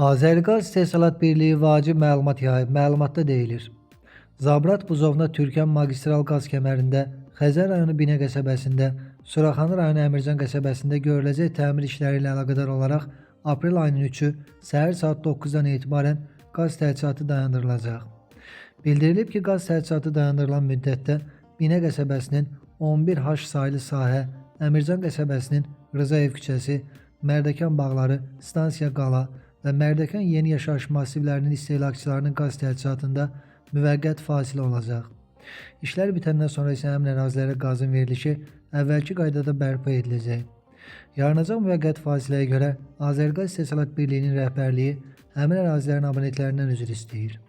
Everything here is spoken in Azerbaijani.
Azərqaz İstehsalat Birliyi vacib məlumat yayıb. Məlumatda deyilir: Zabrat buzovna Türkən magistral qaz kəmərində, Xəzər rayonu Binə qəsəbəsində, Suraxanı rayonu Əmircan qəsəbəsində görüləcək təmir işləri ilə əlaqədar olaraq aprel ayının 3-ü səhər saat 9-dan etibarən qaz təchizatı dayandırılacaq. Bildirilib ki, qaz təchizatı dayandırılan müddətdə Binə qəsəbəsinin 11H saylı sahə, Əmircan qəsəbəsinin Rzayev küçəsi, Mərdəkan bağları, stansiya qala və Mərdəkan yeni yaşayış massivlərinin istehlakçılarının qaz təchizatında müvəqqəti fasilə olacaq. İşlər bitəndən sonra isə həmin ərazilərə qazın verilişi əvvəlki qaydada bərpa ediləcək. Yaranacaq müvəqqəti fasiləyə görə Azərqaz İstehsalat Birliyinin rəhbərliyi həmin ərazilərin abonentlərindən üzr istəyir.